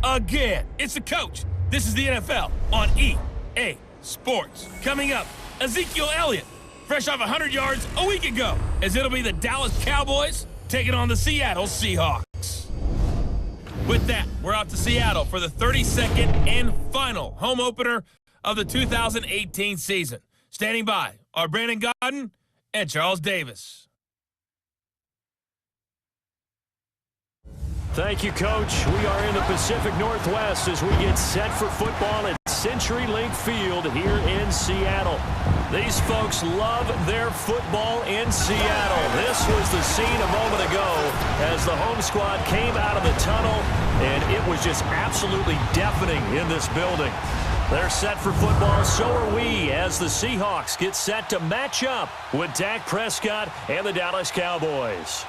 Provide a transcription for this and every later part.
again. It's the coach. This is the NFL on EA Sports. Coming up, Ezekiel Elliott, fresh off 100 yards a week ago, as it'll be the Dallas Cowboys taking on the Seattle Seahawks. With that, we're out to Seattle for the 32nd and final home opener of the 2018 season. Standing by are Brandon Godden and Charles Davis. Thank you, Coach. We are in the Pacific Northwest as we get set for football at CenturyLink Field here in Seattle. These folks love their football in Seattle. This was the scene a moment ago as the home squad came out of the tunnel, and it was just absolutely deafening in this building. They're set for football, so are we, as the Seahawks get set to match up with Dak Prescott and the Dallas Cowboys.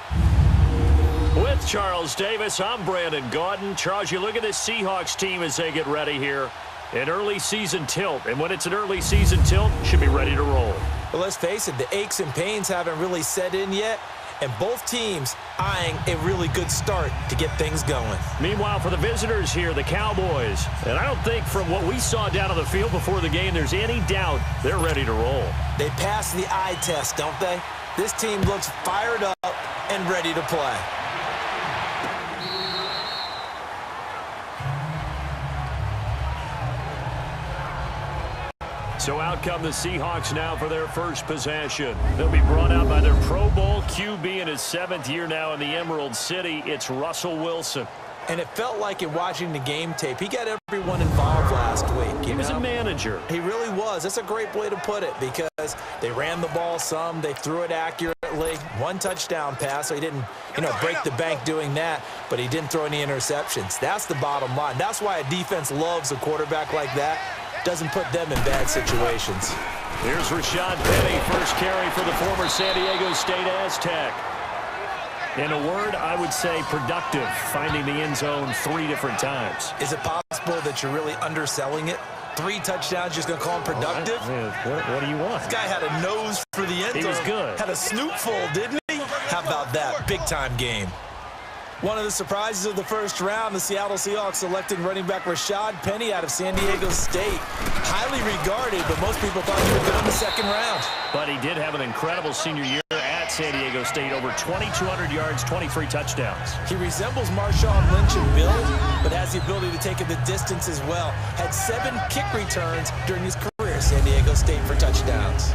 With Charles Davis, I'm Brandon Gaudin. Charles, you look at this Seahawks team as they get ready here. An early season tilt, and when it's an early season tilt, should be ready to roll. Well, let's face it, the aches and pains haven't really set in yet, and both teams eyeing a really good start to get things going. Meanwhile, for the visitors here, the Cowboys, and I don't think from what we saw down on the field before the game, there's any doubt they're ready to roll. They passed the eye test, don't they? This team looks fired up and ready to play. So out come the Seahawks now for their first possession. They'll be brought out by their Pro Bowl QB in his 7th year now in the Emerald City. It's Russell Wilson. And it felt like in watching the game tape, he got everyone involved last week. He was a manager. He really was. That's a great way to put it because they ran the ball some. They threw it accurately. 1 touchdown pass, so he didn't, break the bank doing that, but he didn't throw any interceptions. That's the bottom line. That's why a defense loves a quarterback like that. Doesn't put them in bad situations. Here's Rashad Penny, first carry for the former San Diego State Aztec. In a word, I would say productive, finding the end zone 3 different times. Is it possible that you're really underselling it? 3 touchdowns, just going to call him productive? What do you want? This guy had a nose for the end zone. He was good. Had a snootful, didn't he? How about that? Big-time game. One of the surprises of the first round, the Seattle Seahawks selecting running back Rashad Penny out of San Diego State. Highly regarded, but most people thought he would go in the 2nd round. But he did have an incredible senior year at San Diego State, over 2,200 yards, 23 touchdowns. He resembles Marshawn Lynch in build, but has the ability to take it the distance as well. Had 7 kick returns during his career at San Diego State for touchdowns.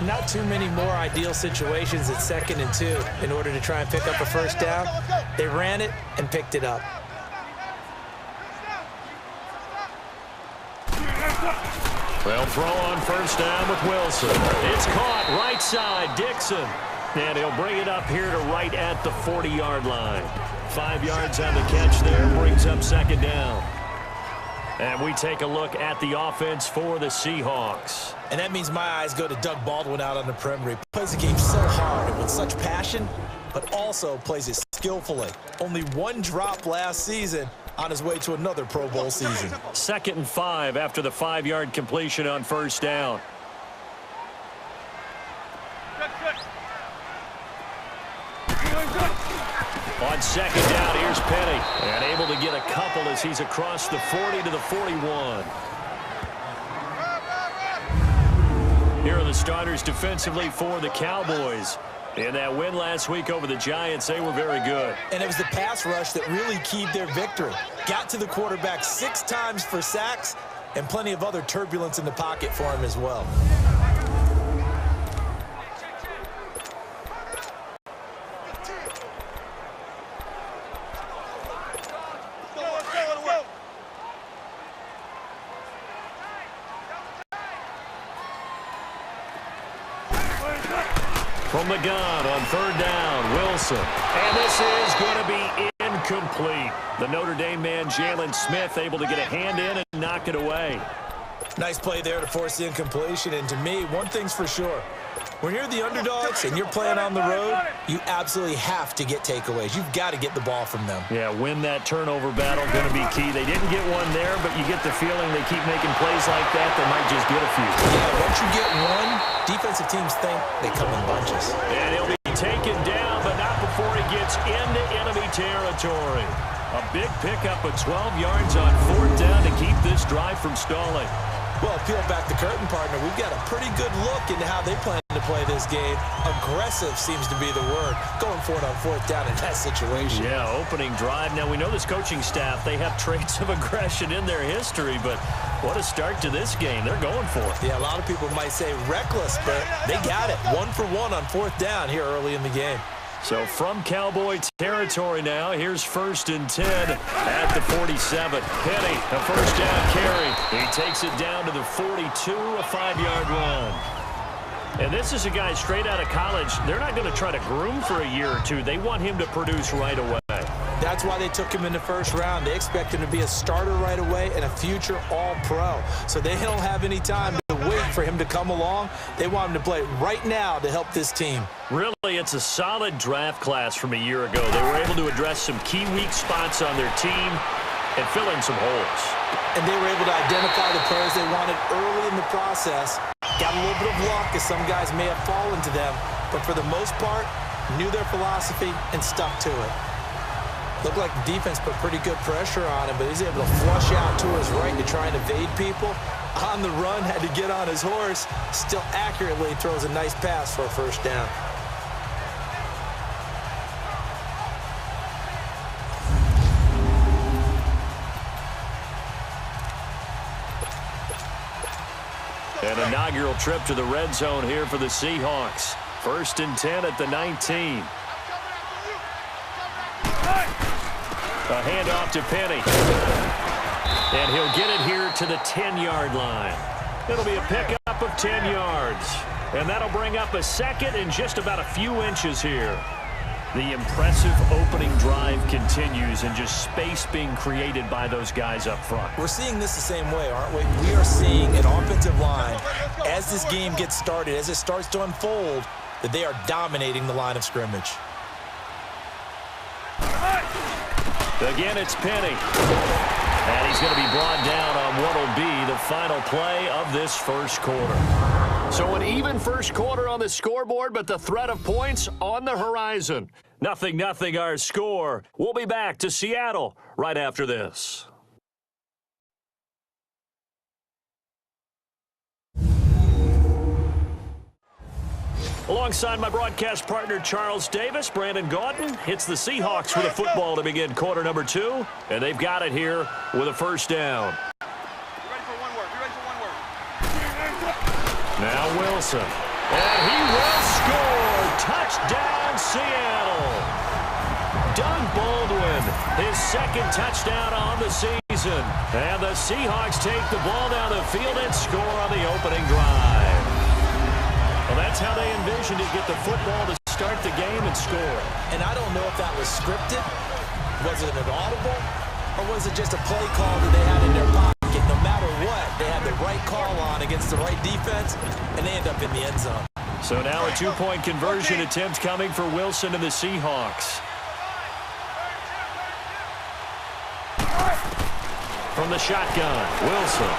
Not too many more ideal situations at 2nd and 2 in order to try and pick up a first down. They ran it and picked it up. Well, throw on first down with Wilson. It's caught right side, Dixon. And he'll bring it up here to right at the 40-yard line. 5 yards on the catch there, brings up 2nd down. And we take a look at the offense for the Seahawks. And that means my eyes go to Doug Baldwin out on the perimeter. He plays the game so hard and with such passion, but also plays it skillfully. Only 1 drop last season on his way to another Pro Bowl season. 2nd and 5 after the 5-yard completion on first down. On 2nd down, here's Penny. And able to get a couple as he's across the 40 to the 41. Here are the starters defensively for the Cowboys. In that win last week over the Giants, they were very good. And it was the pass rush that really keyed their victory. Got to the quarterback 6 times for sacks and plenty of other turbulence in the pocket for him as well. From the gun on 3rd down, Wilson. And this is going to be incomplete. The Notre Dame man, Jalen Smith, able to get a hand in and knock it away. Nice play there to force the incompletion. And to me, one thing's for sure. When you're the underdogs and you're playing on the road, you absolutely have to get takeaways. You've got to get the ball from them. Yeah, win that turnover battle, going to be key. They didn't get one there, but you get the feeling they keep making plays like that, they might just get a few. Yeah, once you get one, defensive teams think they come in bunches. And he'll be taken down, but not before he gets into enemy territory. A big pickup of 12 yards on 4th down to keep this drive from stalling. Well, peel back the curtain, partner. We've got a pretty good look into how they plan to play this game. Aggressive seems to be the word. Going for it on 4th down in that situation. Yeah, opening drive. Now, we know this coaching staff, they have traits of aggression in their history, but what a start to this game. They're going for it. Yeah, a lot of people might say reckless, but they got it. 1 for 1 on 4th down here early in the game. So from Cowboy territory now, here's 1st and 10 at the 47. Penny, a first down carry. He takes it down to the 42, a 5-yard run. And this is a guy straight out of college. They're not going to try to groom for a year or two. They want him to produce right away. That's why they took him in the first round. They expect him to be a starter right away and a future all-pro. So they don't have any time to wait for him to come along. They want him to play right now to help this team. Really, it's a solid draft class from a year ago. They were able to address some key weak spots on their team and fill in some holes. And they were able to identify the players they wanted early in the process. Got a little bit of luck as some guys may have fallen to them, but for the most part, knew their philosophy and stuck to it. Looked like the defense put pretty good pressure on him, but he's able to flush out to his right to try and evade people. On the run, had to get on his horse. Still accurately throws a nice pass for a first down. An inaugural trip to the red zone here for the Seahawks. 1st and 10 at the 19. A handoff to Penny. And he'll get it here to the 10-yard line. It'll be a pickup of 10 yards. And that'll bring up a 2nd and just about a few inches here. The impressive opening drive continues and just space being created by those guys up front. We're seeing this the same way, aren't we? We are seeing an offensive line, as this game gets started, as it starts to unfold, that they are dominating the line of scrimmage. Again, it's Penny. And he's going to be brought down on what will be the final play of this first quarter. So an even first quarter on the scoreboard, but the threat of points on the horizon. 0-0 our score. We'll be back to Seattle right after this. Alongside my broadcast partner, Charles Davis, Brandon Gaudin. It's the Seahawks with a football to begin quarter number 2, and they've got it here with a first down. Now Wilson, and he will score. Touchdown, Seattle. Doug Baldwin, his 2nd touchdown on the season. And the Seahawks take the ball down the field and score on the opening drive. Well, that's how they envisioned to get the football to start the game and score. And I don't know if that was scripted. Was it an audible? Or was it just a play call that they had in their pocket? No matter what, they had the right call on against the right defense, and they end up in the end zone. So now a 2-point conversion attempt coming for Wilson and the Seahawks. From the shotgun, Wilson.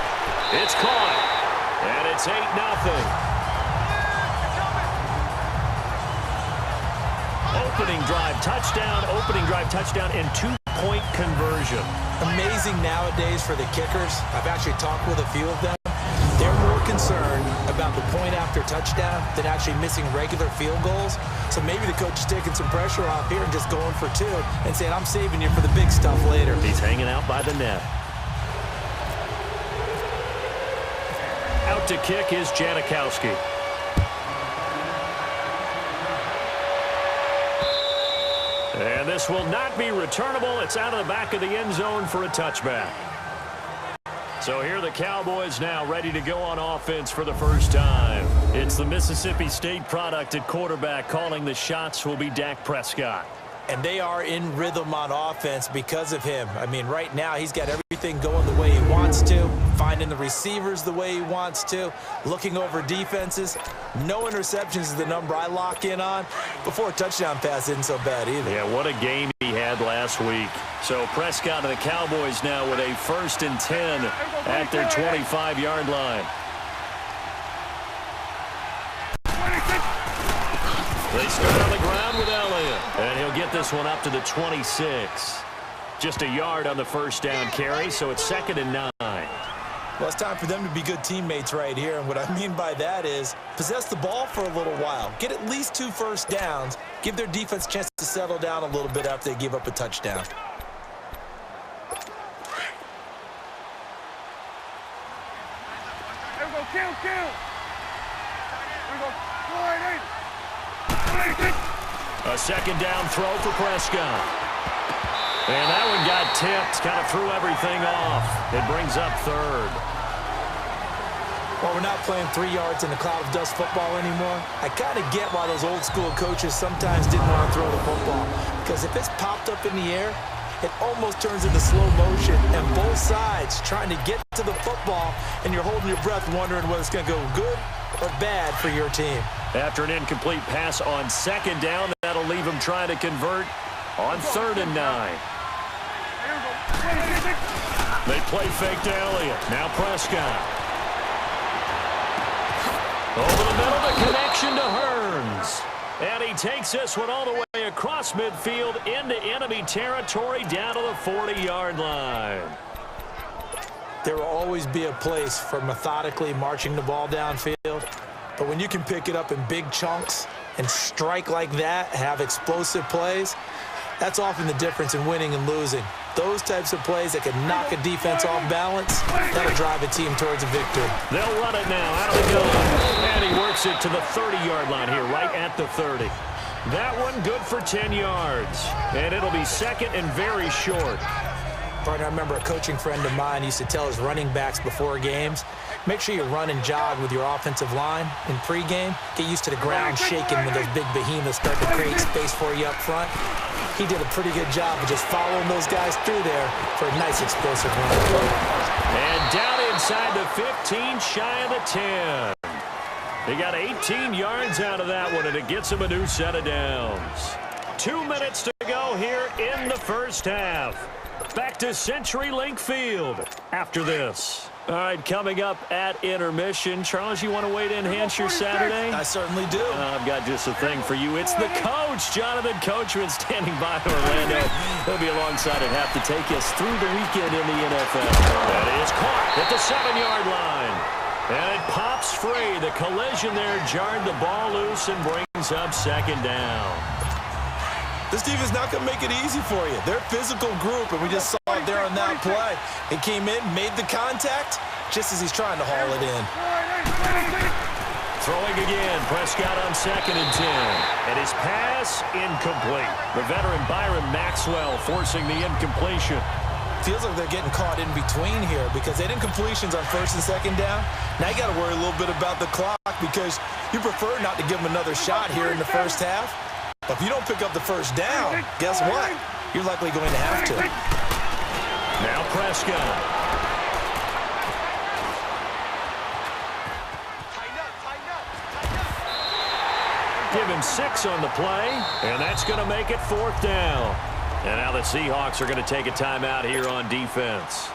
It's caught, and it's 8-0. Opening drive touchdown, and 2-point conversion. Amazing nowadays for the kickers. I've actually talked with a few of them. They're more concerned about the point after touchdown than actually missing regular field goals. So maybe the coach is taking some pressure off here and just going for 2 and saying, I'm saving you for the big stuff later. He's hanging out by the net. Out to kick is Janikowski. And this will not be returnable. It's out of the back of the end zone for a touchback. So here are the Cowboys now ready to go on offense for the first time. It's the Mississippi State product at quarterback. Calling the shots will be Dak Prescott. And they are in rhythm on offense because of him. I mean, right now he's got everything going the way he wants to, finding the receivers the way he wants to, looking over defenses. No interceptions is the number I lock in on. Before a touchdown pass isn't so bad either. Yeah, what a game he had last week. So Prescott and the Cowboys now with a 1st and 10 at their 25-yard line. They start on the ground with Elliott, and he'll get this one up to the 26. Just a yard on the first down carry, so it's 2nd and 9. Well, it's time for them to be good teammates right here, and what I mean by that is possess the ball for a little while, get at least 2 first downs, give their defense a chance to settle down a little bit after they give up a touchdown. There we go, kill. There we go, A 2nd down throw for Prescott. And that one got tipped, kind of threw everything off. It brings up 3rd. Well, we're not playing 3 yards in a cloud of dust football anymore. I kind of get why those old school coaches sometimes didn't want to throw the football. Because if it's popped up in the air, it almost turns into slow motion. And both sides trying to get to the football, and you're holding your breath wondering whether it's going to go good or bad for your team. After an incomplete pass on 2nd down, that'll leave them trying to convert on 3rd and 9. They play fake to Elliott. Now Prescott. Over the middle, the connection to Hearns. And he takes this one all the way across midfield into enemy territory down to the 40-yard line. There will always be a place for methodically marching the ball downfield. But when you can pick it up in big chunks and strike like that, have explosive plays, that's often the difference in winning and losing. Those types of plays that can knock a defense off balance, that'll drive a team towards a victory. They'll run it now out of the gun. And he works it to the 30-yard line here, right at the 30. That one good for 10 yards. And it'll be 2nd and very short. Partner, I remember a coaching friend of mine used to tell his running backs before games, make sure you run and jog with your offensive line in pregame. Get used to the ground shaking when those big behemoths start to create space for you up front. He did a pretty good job of just following those guys through there for a nice explosive run. And down inside the 15, shy of the 10. He got 18 yards out of that one, and it gets him a new set of downs. 2 minutes to go here in the first half. Back to CenturyLink Field after this. All right, coming up at intermission. Charles, you want to weigh in, enhance your Saturday? I certainly do. I've got just a thing for you. It's the coach, Jonathan Coachman, standing by Orlando. He'll be alongside at half to take us through the weekend in the NFL. That is caught at the 7-yard line. And it pops free. The collision there jarred the ball loose and brings up 2nd down. This defense not going to make it easy for you. They're a physical group, and we just saw it there on that play. It came in, made the contact, just as he's trying to haul it in. Throwing again, Prescott on 2nd and 10. And his pass incomplete. The veteran Byron Maxwell forcing the incompletion. Feels like they're getting caught in between here because they didn't completions on 1st and 2nd down. Now you got to worry a little bit about the clock because you prefer not to give them another shot here in the first half. But if you don't pick up the first down, guess what? You're likely going to have to. Now Prescott. Give him 6 on the play, and that's going to make it 4th down. And now the Seahawks are going to take a timeout here on defense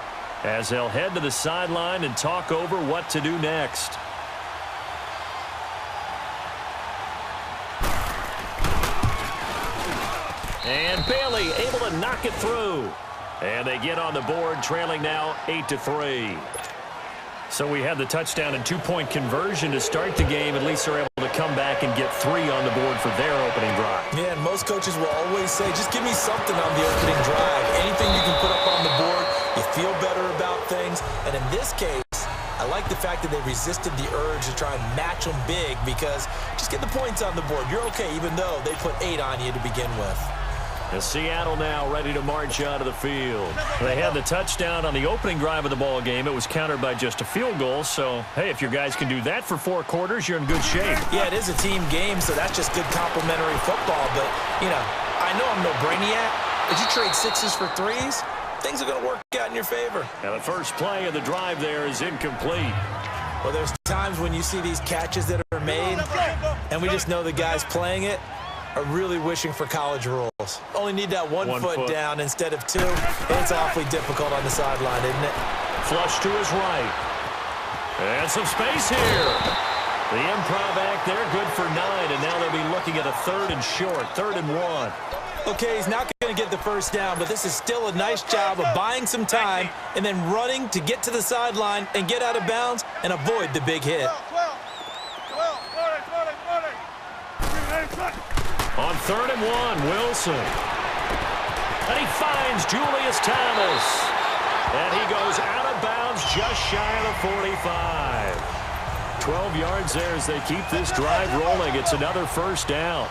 as they'll head to the sideline and talk over what to do next. And Bailey able to knock it through. And they get on the board, trailing now 8-3. So we had the touchdown and 2-point conversion to start the game. At least they're able to come back and get 3 on the board for their opening drive. Yeah, and most coaches will always say, just give me something on the opening drive. Anything you can put up on the board, you feel better about things. And in this case, I like the fact that they resisted the urge to try and match them big because just get the points on the board. You're okay, even though they put 8 on you to begin with. And Seattle now ready to march out of the field. They had the touchdown on the opening drive of the ball game. It was countered by just a field goal. So, hey, if your guys can do that for 4 quarters, you're in good shape. Yeah, it is a team game, so that's just good complimentary football. But, you know, I know I'm no brainiac, but you trade 6s for 3s, things are going to work out in your favor. Now the first play of the drive there is incomplete. Well, there's times when you see these catches that are made, and we just know the guys playing it are really wishing for college rules. Only need that one foot down instead of 2. It's awfully difficult on the sideline, isn't it? Flush to his right. And some space here. The improv act there, good for 9, and now they'll be looking at a 3rd and short, 3rd and 1. Okay, he's not going to get the first down, but this is still a nice job of buying some time and then running to get to the sideline and get out of bounds and avoid the big hit. On 3rd and 1, Wilson. And he finds Julius Thomas. And he goes out of bounds just shy of the 45. 12 yards there as they keep this drive rolling. It's another first down.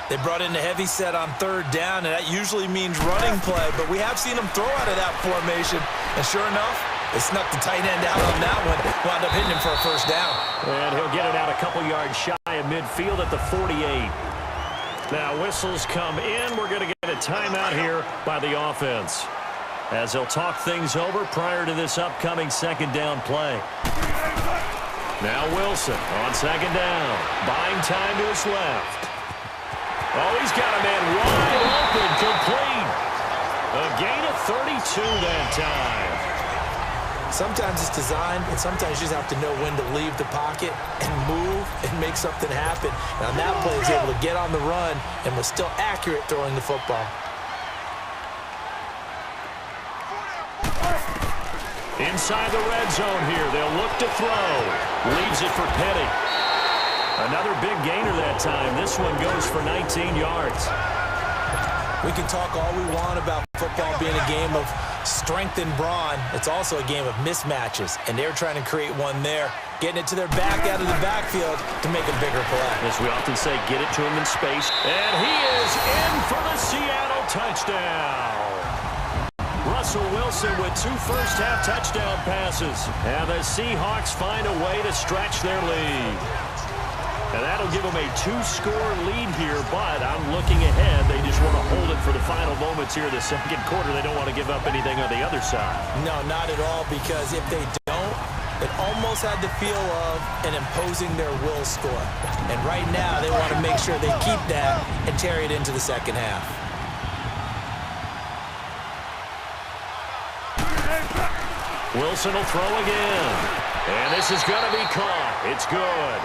They brought in a heavy set on 3rd down, and that usually means running play, but we have seen them throw out of that formation. And sure enough, they snuck the tight end out on that one, wound up hitting him for a first down. And he'll get it out a couple yards shy of midfield at the 48. Now whistles come in. We're going to get a timeout here by the offense, as they'll talk things over prior to this upcoming 2nd down play. Now Wilson on 2nd down, buying time to his left. Oh, he's got a man wide open, complete. A gain of 32 that time. Sometimes it's designed, and sometimes you just have to know when to leave the pocket and move and make something happen. And on that play, he's able to get on the run and was still accurate throwing the football. Inside the red zone here, they'll look to throw. Leaves it for Petty. Another big gainer that time. This one goes for 19 yards. We can talk all we want about football being a game of strength and brawn. It's also a game of mismatches, and they're trying to create one there, getting it to their back out of the backfield to make a bigger play. As we often say, get it to him in space. And he is in for the Seattle touchdown. Russell Wilson with 2 first-half touchdown passes. And the Seahawks find a way to stretch their lead. And that'll give them a 2-score lead here, but I'm looking ahead. They just want to hold it for the final moments here in the 2nd quarter. They don't want to give up anything on the other side. No, not at all, because if they don't, it almost had the feel of an imposing their will score. And right now, they want to make sure they keep that and carry it into the 2nd half. Wilson will throw again. And this is going to be caught. It's good.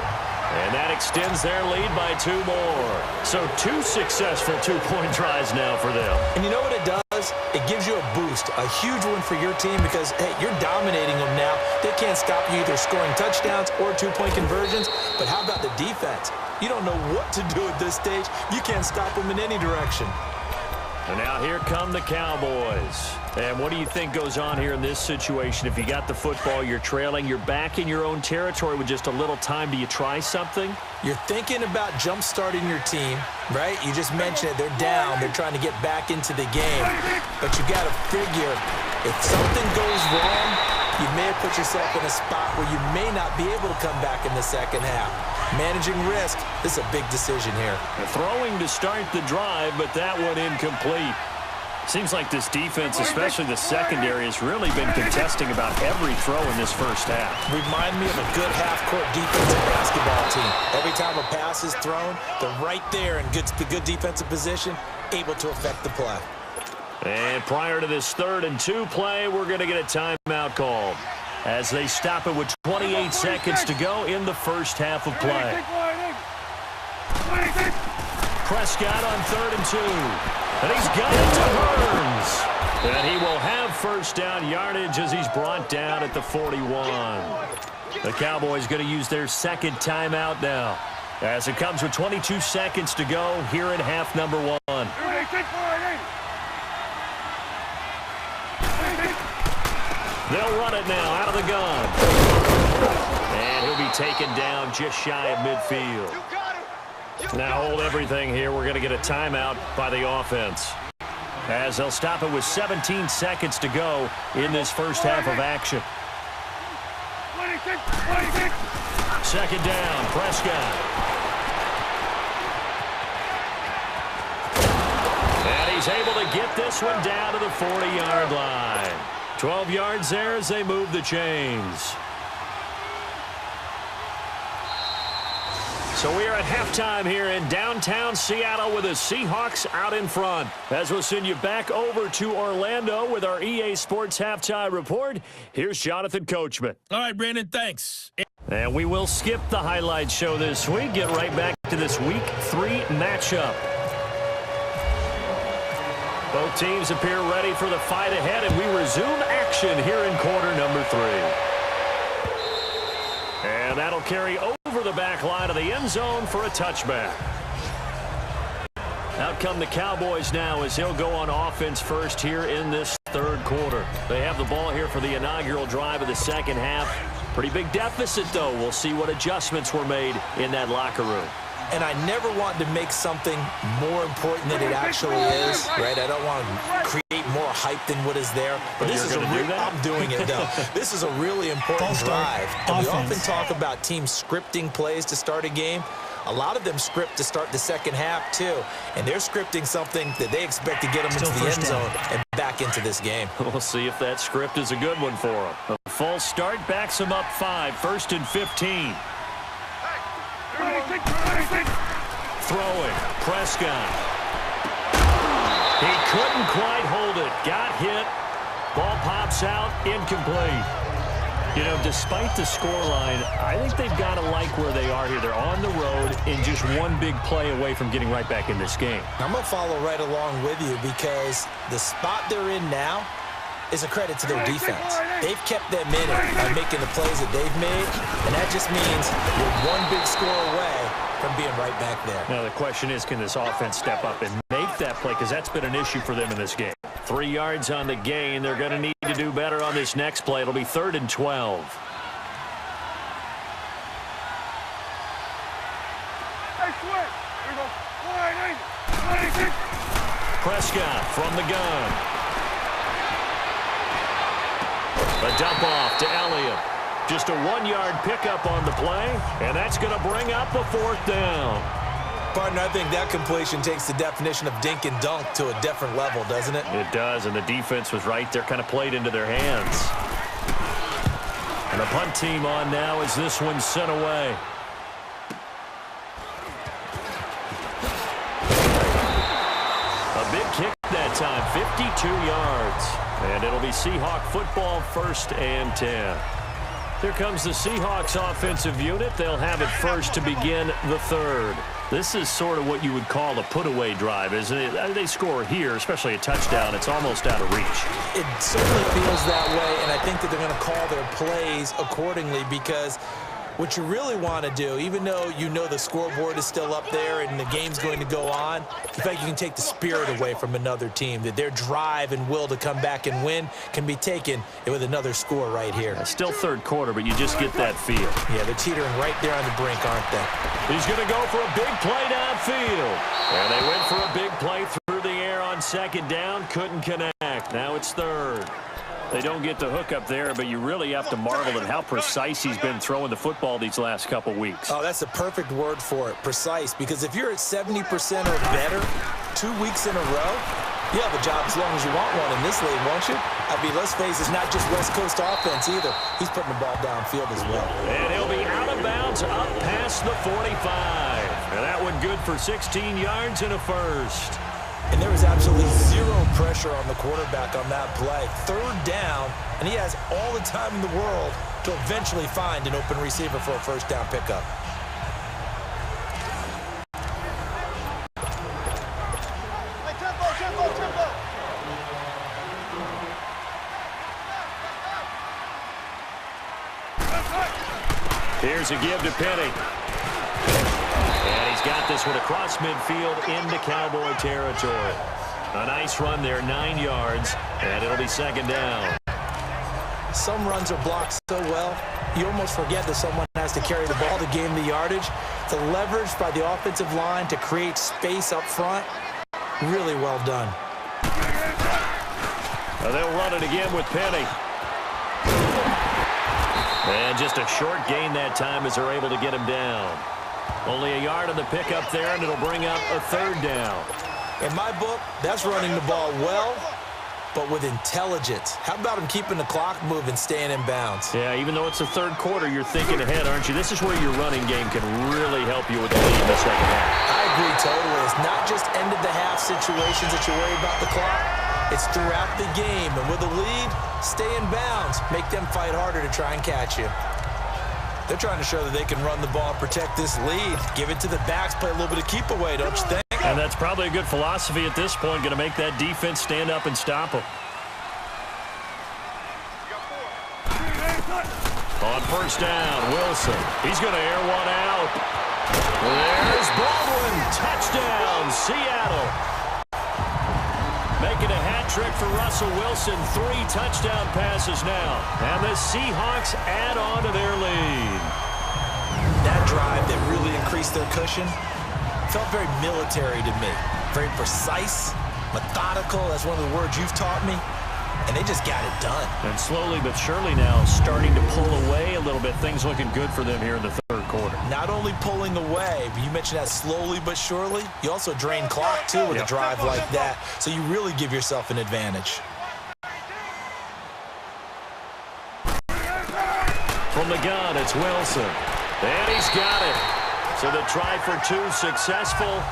And that extends their lead by 2 more. So 2 successful 2-point tries now for them. And you know what it does? It gives you a boost, a huge one for your team because, hey, you're dominating them now. They can't stop you either scoring touchdowns or 2-point conversions. But how about the defense? You don't know what to do at this stage. You can't stop them in any direction. And now here come the Cowboys. And what do you think goes on here in this situation? If you got the football, you're trailing, you're back in your own territory with just a little time. Do you try something? You're thinking about jump-starting your team, right? You just mentioned it. They're down. They're trying to get back into the game. But you got to figure, if something goes wrong, you may have put yourself in a spot where you may not be able to come back in the 2nd half. Managing risk, this is a big decision here. Throwing to start the drive, but that one incomplete. Seems like this defense, especially the secondary, has really been contesting about every throw in this first half. Remind me of a good half-court defensive basketball team. Every time a pass is thrown, they're right there in good defensive position, able to affect the play. And prior to this 3rd and 2 play, we're going to get a timeout called as they stop it with 28 seconds to go in the first half of play. Prescott on 3rd and 2. And he's got it to Burns. And he will have first down yardage as he's brought down at the 41. The Cowboys going to use their 2nd timeout now, as it comes with 22 seconds to go here in half number 1. They'll run it now out of the gun. And he'll be taken down just shy of midfield. Now hold everything here. We're going to get a timeout by the offense, as they'll stop it with 17 seconds to go in this first half of action. 2nd down, Prescott. And he's able to get this one down to the 40-yard line. 12 yards there as they move the chains. So we are at halftime here in downtown Seattle with the Seahawks out in front. As we'll send you back over to Orlando with our EA Sports Halftime Report, here's Jonathan Coachman. All right, Brandon, thanks. And we will skip the highlight show this week. Get right back to this Week 3 matchup. Both teams appear ready for the fight ahead, and we resume action here in quarter number 3. And that'll carry over the back line of the end zone for a touchback. Out come the Cowboys now as he'll go on offense first here in this third quarter. They have the ball here for the inaugural drive of the second half. Pretty big deficit, though. We'll see what adjustments were made in that locker room. And I never want to make something more important than it actually is, right? I don't want to create more hype than what is there. But this is I'm doing it, though. This is a really important drive. And we often talk about teams scripting plays to start a game. A lot of them script to start the second half, too. And they're scripting something that they expect to get them into the end zone and back into this game. We'll see if that script is a good one for them. A false start backs them up 5, 1st and 15. Throwing, Prescott. He couldn't quite hold it. Got hit. Ball pops out, incomplete. You know, despite the scoreline, I think they've got to like where they are here. They're on the road and just one big play away from getting right back in this game. I'm going to follow right along with you because the spot they're in now is a credit to their defense. They've kept them in it by making the plays that they've made, and that just means you're one big score away from being right back there. Now the question is, can this offense step up and make that play? Because that's been an issue for them in this game. 3 yards on the gain. They're going to need to do better on this next play. It'll be 3rd and 12. Prescott from the gun. A dump off to Elliott. Just a 1-yard pickup on the play, and that's going to bring up a 4th down. Partner, I think that completion takes the definition of dink and dunk to a different level, doesn't it? It does, and the defense was right there, kind of played into their hands. And the punt team on now as this one's sent away. A big kick that time, 52 yards. And it'll be Seahawk football, 1st and 10. Here comes the Seahawks offensive unit. They'll have it first to begin the 3rd. This is sort of what you would call a put-away drive, isn't it? They score here, especially a touchdown. It's almost out of reach. It certainly feels that way, and I think that they're going to call their plays accordingly because what you really want to do, even though you know the scoreboard is still up there and the game's going to go on, in fact, you can take the spirit away from another team, that their drive and will to come back and win can be taken with another score right here. It's still 3rd quarter, but you just get that feel. Yeah, they're teetering right there on the brink, aren't they? He's going to go for a big play downfield. And they went for a big play through the air on 2nd down. Couldn't connect. Now it's 3rd. They don't get the hook up there, but you really have to marvel at how precise he's been throwing the football these last couple weeks. Oh, that's the perfect word for it, precise, because if you're at 70% or better 2 weeks in a row, you have a job as long as you want one in this league, won't you? I mean, let's face it, it's not just West Coast offense either. He's putting the ball downfield as well. And he'll be out of bounds up past the 45. And that one good for 16 yards and a 1st. And there was absolutely zero pressure on the quarterback on that play. 3rd down, and he has all the time in the world to eventually find an open receiver for a 1st down pickup. Here's a give to Penny. And he's got this one across midfield into Cowboy territory. A nice run there, 9 yards, and it'll be 2nd down. Some runs are blocked so well, you almost forget that someone has to carry the ball to gain the yardage. The leverage by the offensive line to create space up front, really well done. They'll run it again with Penny. And just a short gain that time as they're able to get him down. Only a yard on the pickup there, and it'll bring up a 3rd down. In my book, that's running the ball well, but with intelligence. How about him keeping the clock moving, staying in bounds? Yeah, even though it's the 3rd quarter, you're thinking ahead, aren't you? This is where your running game can really help you with the lead in the second half. I agree totally. It's not just end-of-the-half situations that you worry about the clock. It's throughout the game, and with a lead, stay in bounds. Make them fight harder to try and catch you. They're trying to show that they can run the ball and protect this lead. Give it to the backs, play a little bit of keep away, don't you think? And that's probably a good philosophy at this point, going to make that defense stand up and stop them. On first down, Wilson. He's going to air one out. There's Baldwin. Touchdown, Seattle. Making a hat trick for Russell Wilson. 3 touchdown passes now. And the Seahawks add on to their lead. That drive that really increased their cushion felt very military to me. Very precise, methodical. That's one of the words you've taught me. And they just got it done. And slowly but surely now starting to pull away a little bit. Things looking good for them here in the third quarter. Not only pulling away, but you mentioned that slowly but surely. You also drain clock, too, with a drive like that. So you really give yourself an advantage. From the gun, it's Wilson. And he's got it. So the try for 2 successful.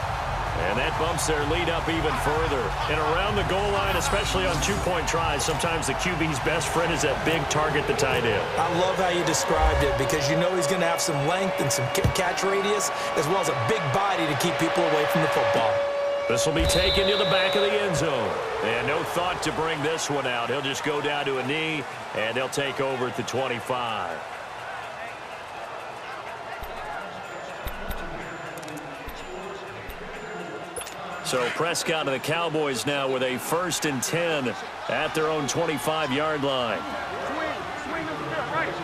And that bumps their lead up even further. And around the goal line, especially on 2-point tries, sometimes the QB's best friend is that big target, the tight end. I love how you described it because you know he's going to have some length and some catch radius as well as a big body to keep people away from the football. This will be taken to the back of the end zone. And no thought to bring this one out. He'll just go down to a knee, and they'll take over at the 25. So Prescott and the Cowboys now with a 1st and 10 at their own 25-yard line. Swing this bit, right.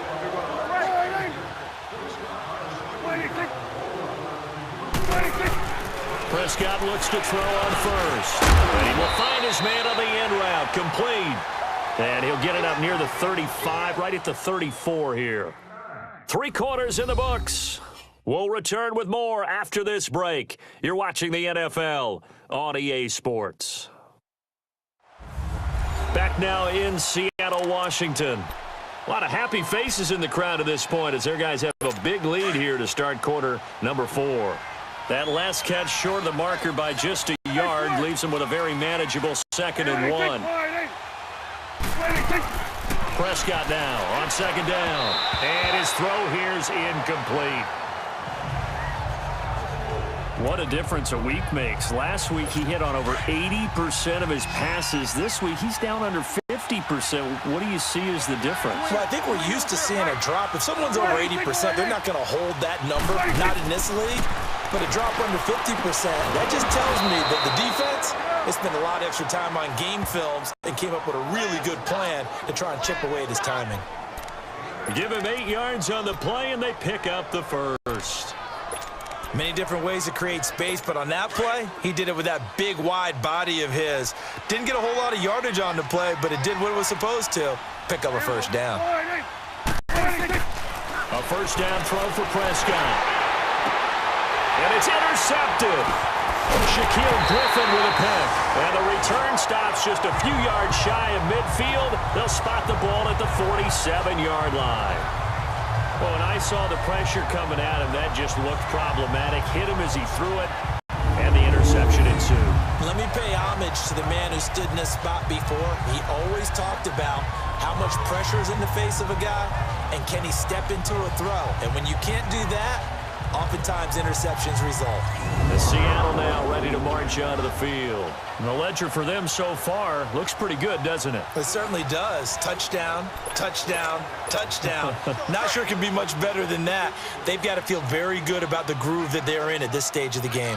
Prescott looks to throw on first. And he will find his man on the end route. Complete. And he'll get it up near the 35, right at the 34 here. 3 quarters in the books. We'll return with more after this break. You're watching the NFL on EA Sports. Back now in Seattle, Washington. A lot of happy faces in the crowd at this point as their guys have a big lead here to start quarter number 4. That last catch short of the marker by just a yard leaves them with a very manageable 2nd and 1. Prescott now on 2nd down. And his throw here's incomplete. What a difference a week makes. Last week he hit on over 80% of his passes. This week he's down under 50%. What do you see as the difference? Well, I think we're used to seeing a drop. If someone's over 80%, they're not going to hold that number, not in this league. But a drop under 50%, that just tells me that the defense has spent a lot of extra time on game films and came up with a really good plan to try and chip away at his timing. Give him 8 yards on the play, and they pick up the first. Many different ways to create space, but on that play, he did it with that big, wide body of his. Didn't get a whole lot of yardage on the play, but it did what it was supposed to. Pick up a first down. A first down throw for Prescott. And it's intercepted. Shaquille Griffin with a pick. And the return stops just a few yards shy of midfield. They'll spot the ball at the 47-yard line. Well, when I saw the pressure coming at him, that just looked problematic. Hit him as he threw it, and the interception ensued. Let me pay homage to the man who stood in this spot before. He always talked about how much pressure is in the face of a guy, and can he step into a throw. And when you can't do that, oftentimes interceptions result. The Seattle now ready to march onto the field. And the ledger for them so far looks pretty good, doesn't it? It certainly does. Touchdown, touchdown, touchdown. Not sure it can be much better than that. They've got to feel very good about the groove that they're in at this stage of the game.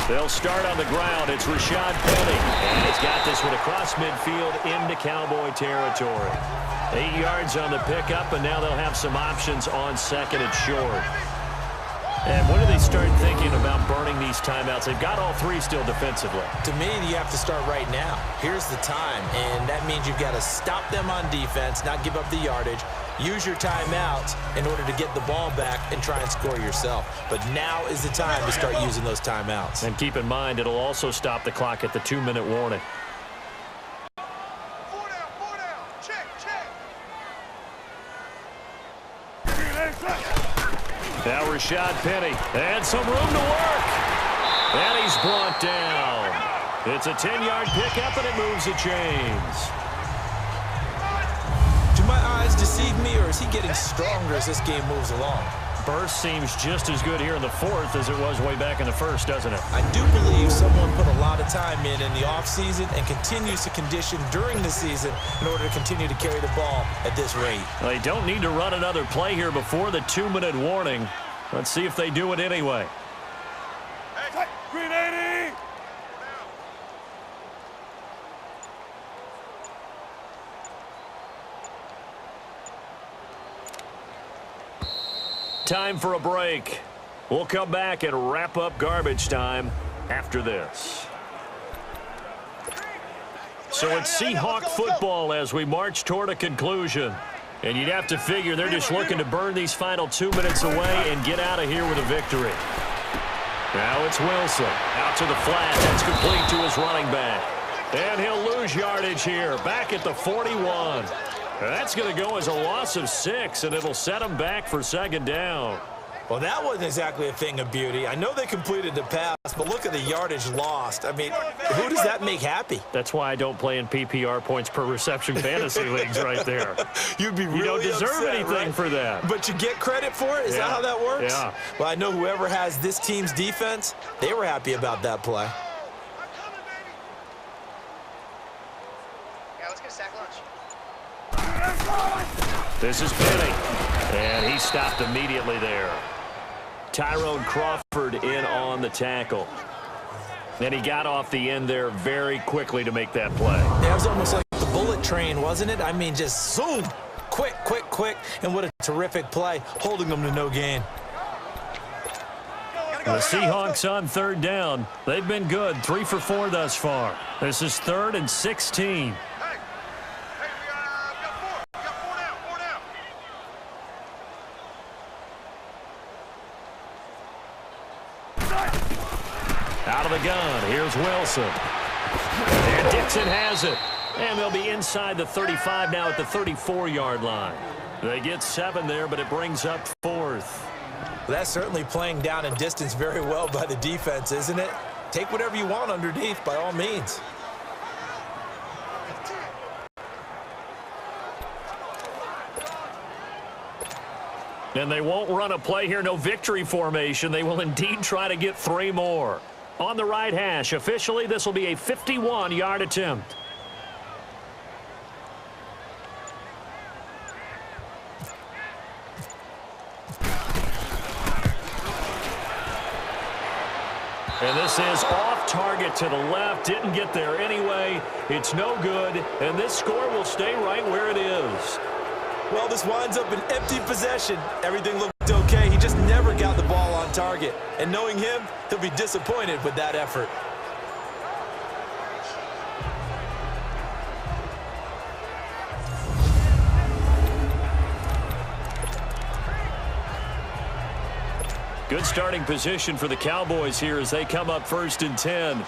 They'll start on the ground. It's Rashad Penny. And he's got this one across midfield into Cowboy territory. 8 yards on the pickup, and now they'll have some options on 2nd and short. And when do they start thinking about burning these timeouts? They've got all 3 still defensively. To me, you have to start right now. Here's the time, and that means you've got to stop them on defense, not give up the yardage, use your timeouts in order to get the ball back and try and score yourself. But now is the time to start using those timeouts. And keep in mind, it'll also stop the clock at the 2-minute warning. Now Rashad Penny, and some room to work. And he's brought down. It's a 10-yard pickup, and it moves the chains. Do my eyes deceive me, or is he getting stronger as this game moves along? burst seems just as good here in the fourth as it was way back in the first, doesn't it? I do believe someone put a lot of time in the offseason and continues to condition during the season in order to continue to carry the ball at this rate. They don't need to run another play here before the 2-minute warning. Let's see if they do it anyway. Green 80! Time for a break. We'll come back and wrap up garbage time after this. So it's Seahawk football as we march toward a conclusion. And you'd have to figure they're just looking to burn these final 2 minutes away and get out of here with a victory. Now it's Wilson. Out to the flat. That's complete to his running back. And he'll lose yardage here. Back at the 41. That's going to go as a loss of 6, and it'll set him back for second down. Well, that wasn't exactly a thing of beauty. I know they completed the pass, but look at the yardage lost. I mean, who does that make happy? That's why I don't play in PPR points per reception fantasy leagues right there. You'd be really You don't deserve upset, anything right? for that. But you get credit for it? Is that how that works? Yeah. Well, I know whoever has this team's defense, they were happy about that play. Yeah, let's get a sack lunch. This is Penny. And he stopped immediately there. Tyrone Crawford in on the tackle. And he got off the end there very quickly to make that play. Yeah, it was almost like the bullet train, wasn't it? I mean, just zoom. Quick, quick, quick. And what a terrific play, holding them to no gain. The Seahawks on third down. They've been good, 3 for 4 thus far. This is 3rd and 16. Out of the gun, here's Wilson. And Dixon has it. And they'll be inside the 35 now at the 34-yard line. They get 7 there, but it brings up 4th. That's certainly playing down and distance very well by the defense, isn't it? Take whatever you want underneath, by all means. And they won't run a play here, no victory formation. They will indeed try to get 3 more. On the right hash, officially, this will be a 51-yard attempt. And this is off target to the left. Didn't get there anyway. It's no good. And this score will stay right where it is. Well, this winds up an empty possession. Everything looked okay. He just never got the ball on target. And knowing him, he'll be disappointed with that effort. Good starting position for the Cowboys here as they come up 1st and 10.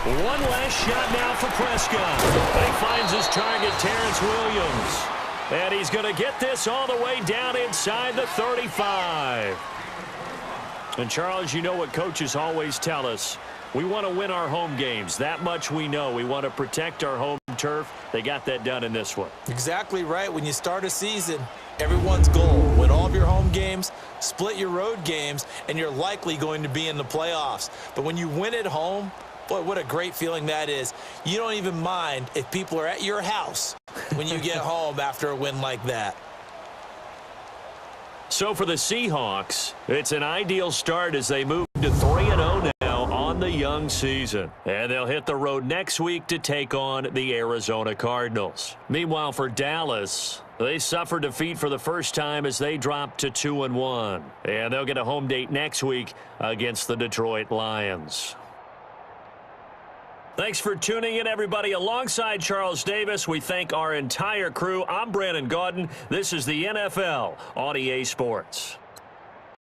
One last shot now for Prescott. He finds his target, Terrence Williams. And he's going to get this all the way down inside the 35. And, Charles, you know what coaches always tell us. We want to win our home games. That much we know. We want to protect our home turf. They got that done in this one. Exactly right. When you start a season, everyone's goal, win all of your home games, split your road games, and you're likely going to be in the playoffs. But when you win at home, boy, what a great feeling that is. You don't even mind if people are at your house when you get home after a win like that. So for the Seahawks, it's an ideal start as they move to 3-0 now on the young season. And they'll hit the road next week to take on the Arizona Cardinals. Meanwhile, for Dallas, they suffered defeat for the first time as they dropped to 2-1. And they'll get a home date next week against the Detroit Lions. Thanks for tuning in, everybody. Alongside Charles Davis, we thank our entire crew. I'm Brandon Gaudin. This is the NFL on EA Sports.